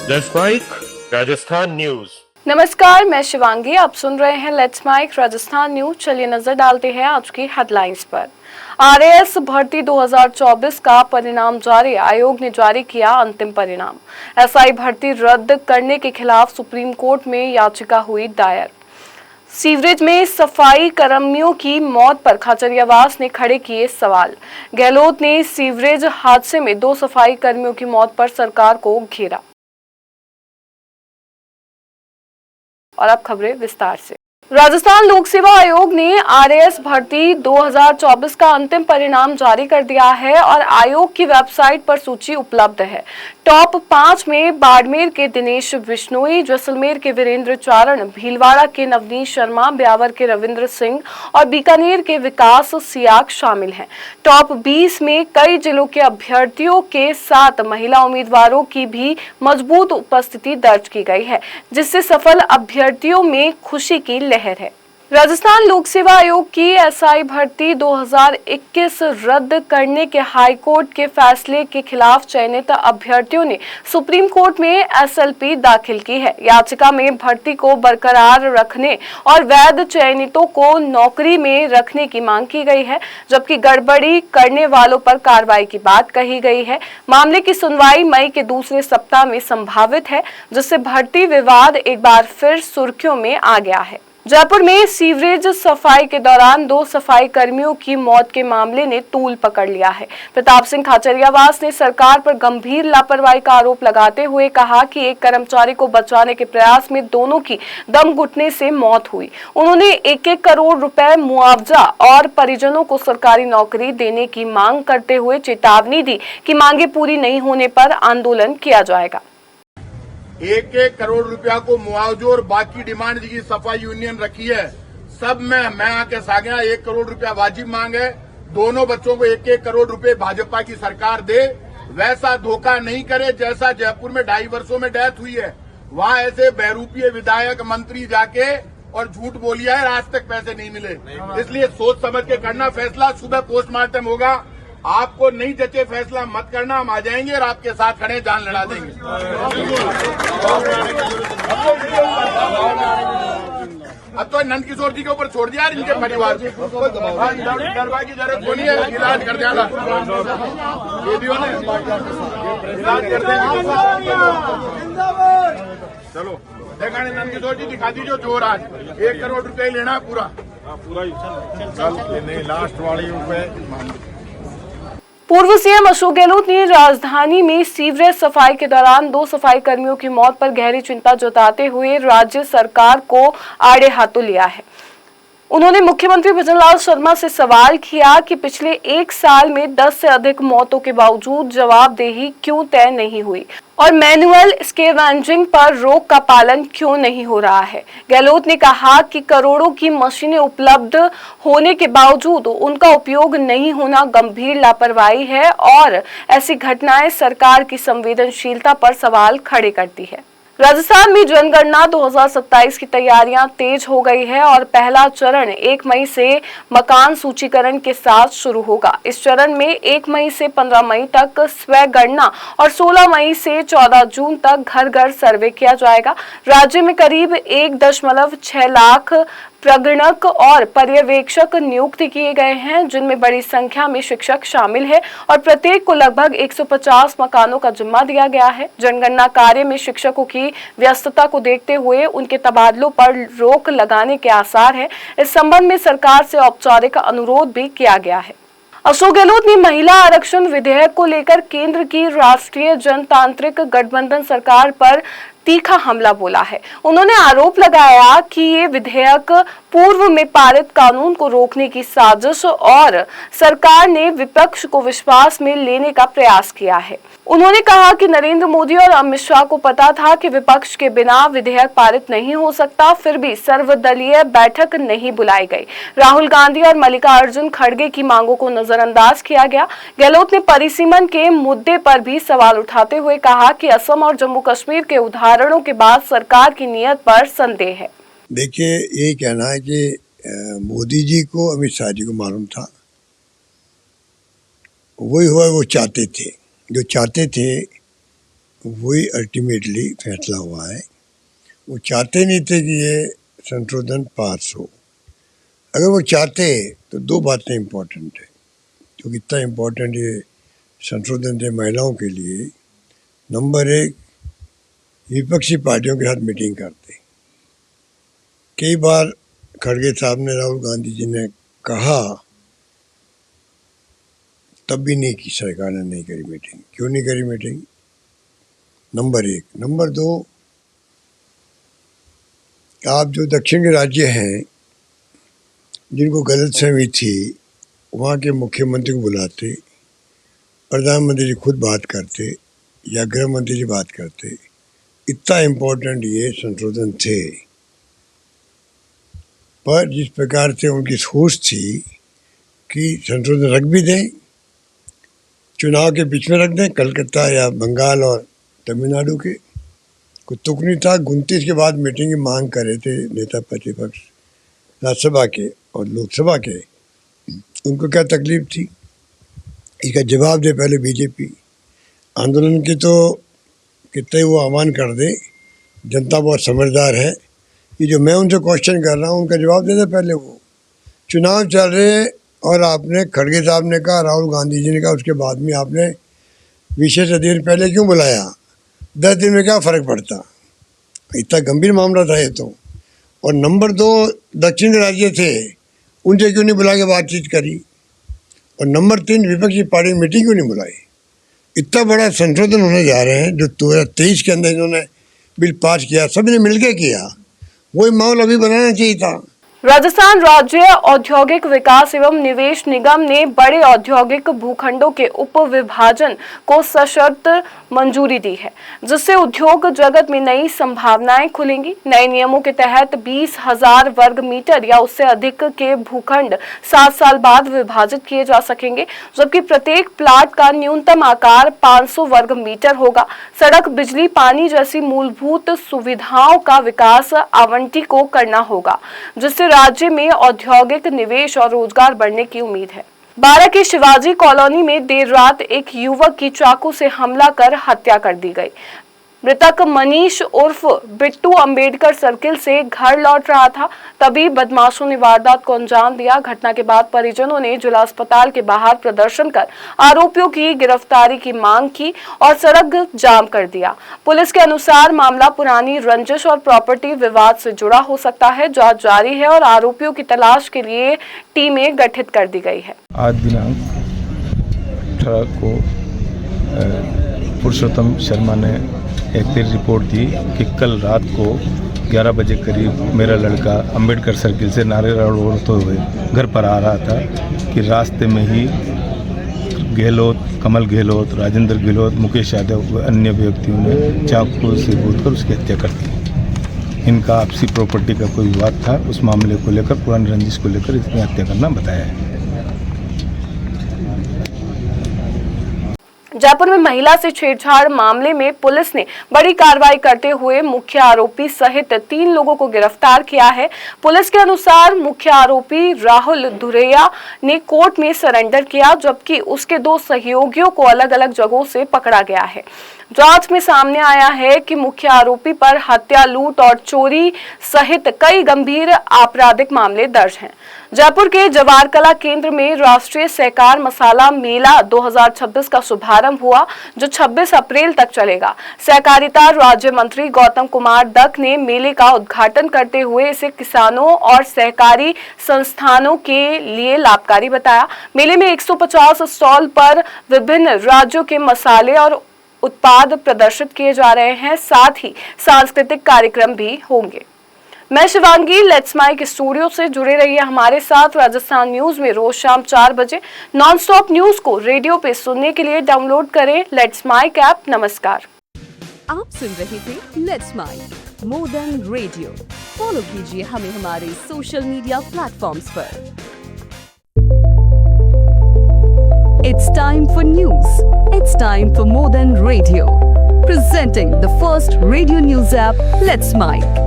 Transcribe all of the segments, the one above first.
Let's mic Rajasthan news. नमस्कार, मैं शिवांगी। आप सुन रहे हैं लेट्स माइक राजस्थान न्यूज। चलिए नजर डालते हैं आज की हेडलाइंस पर। आरएएस भर्ती 2024 का परिणाम जारी। आयोग ने जारी किया अंतिम परिणाम। एसआई भर्ती रद्द करने के खिलाफ सुप्रीम कोर्ट में याचिका हुई दायर। सीवरेज में सफाई कर्मियों की मौत पर खाचरियावास ने खड़े किए सवाल। गहलोत ने सीवरेज हादसे में 2 सफाई कर्मियों की मौत पर सरकार को घेरा। और अब खबरें विस्तार से। राजस्थान लोक सेवा आयोग ने आरएएस भर्ती 2024 का अंतिम परिणाम जारी कर दिया है और आयोग की वेबसाइट पर सूची उपलब्ध है। टॉप 5 में बाड़मेर के दिनेश बिश्नोई, जैसलमेर के वीरेंद्र चारण, भीलवाड़ा के नवनीत शर्मा, ब्यावर के रविंद्र सिंह और बीकानेर के विकास सियाक शामिल हैं। टॉप 20 में कई जिलों के अभ्यर्थियों के साथ महिला उम्मीदवारों की भी मजबूत उपस्थिति दर्ज की गई है, जिससे सफल अभ्यर्थियों में खुशी की लहर है। राजस्थान लोक सेवा आयोग की एसआई भर्ती 2021 रद्द करने के हाई कोर्ट के फैसले के खिलाफ चयनित अभ्यर्थियों ने सुप्रीम कोर्ट में एसएलपी दाखिल की है। याचिका में भर्ती को बरकरार रखने और वैध चयनितों को नौकरी में रखने की मांग की गई है, जबकि गड़बड़ी करने वालों पर कार्रवाई की बात कही गई है। मामले की सुनवाई मई के दूसरे सप्ताह में संभावित है, जिससे भर्ती विवाद एक बार फिर सुर्खियों में आ गया है। जयपुर में सीवरेज सफाई के दौरान 2 सफाई कर्मियों की मौत के मामले ने तूल पकड़ लिया है। प्रताप सिंह खाचरियावास ने सरकार पर गंभीर लापरवाही का आरोप लगाते हुए कहा कि एक कर्मचारी को बचाने के प्रयास में दोनों की दम घुटने से मौत हुई। उन्होंने 1-1 करोड़ रुपए मुआवजा और परिजनों को सरकारी नौकरी देने की मांग करते हुए चेतावनी दी कि मांगे पूरी नहीं होने पर आंदोलन किया जाएगा। 1-1 करोड़ रुपया को मुआवजो और बाकी डिमांड की सफाई यूनियन रखी है। सब में मैं आके सागया 1 करोड़ रुपया वाजिब मांगे। दोनों बच्चों को 1-1 करोड़ रुपए भाजपा की सरकार दे। वैसा धोखा नहीं करे जैसा जयपुर में 2.5 वर्षों में डेथ हुई है। वहां ऐसे बहरूपीय विधायक मंत्री जाके और झूठ बोलिया है, आज तक पैसे नहीं मिले। इसलिए सोच समझ के करना फैसला। सुबह पोस्टमार्टम होगा। आपको नहीं जचे फैसला मत करना, हम आ जाएंगे और आपके साथ खड़े जान लड़ा देंगे। अब तो नंद किशोर जी के ऊपर छोड़ दिया इनके परिवार को। दरबार की जरूरत को नहीं है, इलाज कर देगा। ये भी इलाज कर देगा। चलो देखा नंद किशोर जी, दिखा दीजिए जोर। आज 1 करोड़ रुपए लेना पूरा नहीं, लास्ट वाली रुपए। पूर्व सीएम अशोक गहलोत ने राजधानी में सीवरेज सफाई के दौरान 2 सफाई कर्मियों की मौत पर गहरी चिंता जताते हुए राज्य सरकार को आड़े हाथों लिया है। उन्होंने मुख्यमंत्री भजनलाल शर्मा से सवाल किया कि पिछले 1 साल में 10 से अधिक मौतों के बावजूद जवाबदेही क्यों तय नहीं हुई और मैनुअल स्कैवेंजिंग पर रोक का पालन क्यों नहीं हो रहा है। गहलोत ने कहा कि करोड़ों की मशीनें उपलब्ध होने के बावजूद उनका उपयोग नहीं होना गंभीर लापरवाही है और ऐसी घटनाएं सरकार की संवेदनशीलता पर सवाल खड़े करती है। राजस्थान में जनगणना 2027 की तैयारियां तेज हो गई है और पहला चरण 1 मई से मकान सूचीकरण के साथ शुरू होगा। इस चरण में 1 मई से 15 मई तक स्वगणना और 16 मई से 14 जून तक घर घर सर्वे किया जाएगा। राज्य में करीब 1.6 लाख प्रगणक और पर्यवेक्षक नियुक्त किए गए हैं, जिनमें बड़ी संख्या में शिक्षक शामिल है और प्रत्येक को लगभग 150 मकानों का जिम्मा दिया गया है। जनगणना कार्य में शिक्षकों की व्यस्तता को देखते हुए उनके तबादलों पर रोक लगाने के आसार है। इस संबंध में सरकार से औपचारिक अनुरोध भी किया गया है। अशोक गहलोत ने महिला आरक्षण विधेयक को लेकर केंद्र की राष्ट्रीय जनतांत्रिक गठबंधन सरकार पर तीखा हमला बोला है। उन्होंने आरोप लगाया कि ये विधेयक पूर्व में पारित कानून को रोकने की साजिश और सरकार ने विपक्ष को विश्वास में लेने का प्रयास किया है। उन्होंने कहा कि नरेंद्र मोदी और अमित शाह को पता था कि विपक्ष के बिना विधेयक पारित नहीं हो सकता, फिर भी सर्वदलीय बैठक नहीं बुलाई गई। राहुल गांधी और मल्लिकार्जुन खड़गे की मांगों को नजरअंदाज किया गया। गहलोत ने परिसीमन के मुद्दे पर भी सवाल उठाते हुए कहा कि असम और जम्मू कश्मीर के उदाहरणों के बाद सरकार की नीयत पर संदेह है। देखिए, ये कहना है कि मोदी जी को अमित शाह जी को मालूम था, वही हुआ। वो चाहते थे, जो चाहते थे वही अल्टीमेटली फैसला हुआ है। वो चाहते नहीं थे कि ये संशोधन पास हो। अगर वो चाहते तो दो बातें इम्पोर्टेंट है, क्योंकि इतना इम्पोर्टेंट ये संशोधन थे महिलाओं के लिए। नंबर एक, विपक्षी पार्टियों के साथ मीटिंग करते। कई बार खड़गे साहब ने, राहुल गांधी जी ने कहा, तब भी नहीं की, सरकार ने नहीं करी मीटिंग। क्यों नहीं करी मीटिंग? नंबर एक। नंबर दो, आप जो दक्षिण के राज्य हैं जिनको गलतफहमी थी, वहाँ के मुख्यमंत्री को बुलाते, प्रधानमंत्री जी खुद बात करते या गृह मंत्री जी बात करते। इतना इम्पोर्टेंट ये संशोधन थे। पर जिस प्रकार से उनकी सोच थी कि संशोधन रख भी दें, चुनाव के बीच में रख दें, कलकत्ता या बंगाल और तमिलनाडु के, कोई तुक नहीं था। 29 के बाद मीटिंग की मांग कर रहे थे नेता प्रतिपक्ष राज्यसभा के और लोकसभा के। उनको क्या तकलीफ थी, इसका जवाब दे पहले बीजेपी। आंदोलन की तो कितने वो आह्वान कर दे, जनता बहुत समझदार है। ये जो मैं उनसे क्वेश्चन कर रहा हूँ उनका जवाब दे दे पहले। वो चुनाव चल रहे और आपने, खड़गे साहब ने कहा, राहुल गांधी जी ने कहा, उसके बाद में आपने विशेष अधिकारी पहले क्यों बुलाया? 10 दिन में क्या फ़र्क पड़ता? इतना गंभीर मामला था ये तो। और नंबर दो, दक्षिण के राज्य थे, उनसे क्यों नहीं बुला के बातचीत करी? और नंबर तीन, विपक्षी पार्टी की मीटिंग क्यों नहीं बुलाई? इतना बड़ा संशोधन होने जा रहे हैं जो 2023 के अंदर इन्होंने बिल पास किया, सभी ने मिलकर किया। वही माहौल अभी बनाना चाहिए था। राजस्थान राज्य औद्योगिक विकास एवं निवेश निगम ने बड़े औद्योगिक भूखंडों के उप विभाजन को सशर्त मंजूरी दी है, जिससे उद्योग जगत में नई संभावनाएं खुलेंगी। नए नियमों के तहत 20,000 वर्ग मीटर या उससे अधिक के भूखंड 7 साल बाद विभाजित किए जा सकेंगे, जबकि प्रत्येक प्लाट का न्यूनतम आकार 500 वर्ग मीटर होगा। सड़क, बिजली, पानी जैसी मूलभूत सुविधाओं का विकास आवंटी को करना होगा, जिससे राज्य में औद्योगिक निवेश और रोजगार बढ़ने की उम्मीद है। बारा के शिवाजी कॉलोनी में देर रात एक युवक की चाकू से हमला कर हत्या कर दी गई। मृतक मनीष उर्फ बिट्टू अंबेडकर सर्किल से घर लौट रहा था, तभी बदमाशों ने वारदात को अंजाम दिया। घटना के बाद परिजनों ने जिला अस्पताल के बाहर प्रदर्शन कर आरोपियों की गिरफ्तारी की मांग की और सड़क जाम कर दिया। पुलिस के अनुसार मामला पुरानी रंजिश और प्रॉपर्टी विवाद से जुड़ा हो सकता है। जांच जारी है और आरोपियों की तलाश के लिए टीमें गठित कर दी गई है। आज दिनांक 18 को पुरुषोत्तम शर्मा ने एक रिपोर्ट दी कि कल रात को 11 बजे करीब मेरा लड़का अंबेडकर सर्किल से नारेरा रोड होते हुए घर पर आ रहा था कि रास्ते में ही गहलोत, कमल गहलोत, राजेंद्र गहलोत, मुकेश यादव व अन्य व्यक्तियों ने चाकू से कूदकर उसकी हत्या कर दी। इनका आपसी प्रॉपर्टी का कोई विवाद था, उस मामले को लेकर, पुरानी रंजिश को लेकर इसने हत्या करना बताया है। जयपुर में महिला से छेड़छाड़ मामले में पुलिस ने बड़ी कार्रवाई करते हुए मुख्य आरोपी सहित 3 लोगों को गिरफ्तार किया है। पुलिस के अनुसार मुख्य आरोपी राहुल धुरेया ने कोर्ट में सरेंडर किया, जबकि उसके 2 सहयोगियों को अलग अलग जगहों से पकड़ा गया है। जांच में सामने आया है कि मुख्य आरोपी पर हत्या, लूट और चोरी सहित कई गंभीर आपराधिक मामले दर्ज हैं। जयपुर के जवाहर कला केंद्र में राष्ट्रीय सहकार मसाला मेला 2026 का शुभारंभ हुआ, जो 26 अप्रैल तक चलेगा। सहकारिता राज्य मंत्री गौतम कुमार डक ने मेले का उद्घाटन करते हुए इसे किसानों और सहकारी संस्थानों के लिए लाभकारी बताया। मेले में 150 स्टॉल पर विभिन्न राज्यों के मसाले और उत्पाद प्रदर्शित किए जा रहे हैं, साथ ही सांस्कृतिक कार्यक्रम भी होंगे। मैं शिवांगी, लेट्स माइक स्टूडियो से जुड़े रहिए हमारे साथ। राजस्थान न्यूज में रोज शाम 4 बजे नॉन स्टॉप न्यूज को रेडियो पे सुनने के लिए डाउनलोड करें लेट्स माइक ऐप। नमस्कार। आप सुन रहे थे let's make more than radio. Follow कीजिए हमें हमारे सोशल मीडिया प्लेटफॉर्म्स पर। It's time for news. It's time for more than radio. Presenting the first radio news app, Let's Mike.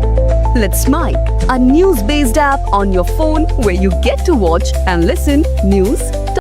Let's Mike, a news-based app on your phone where you get to watch and listen news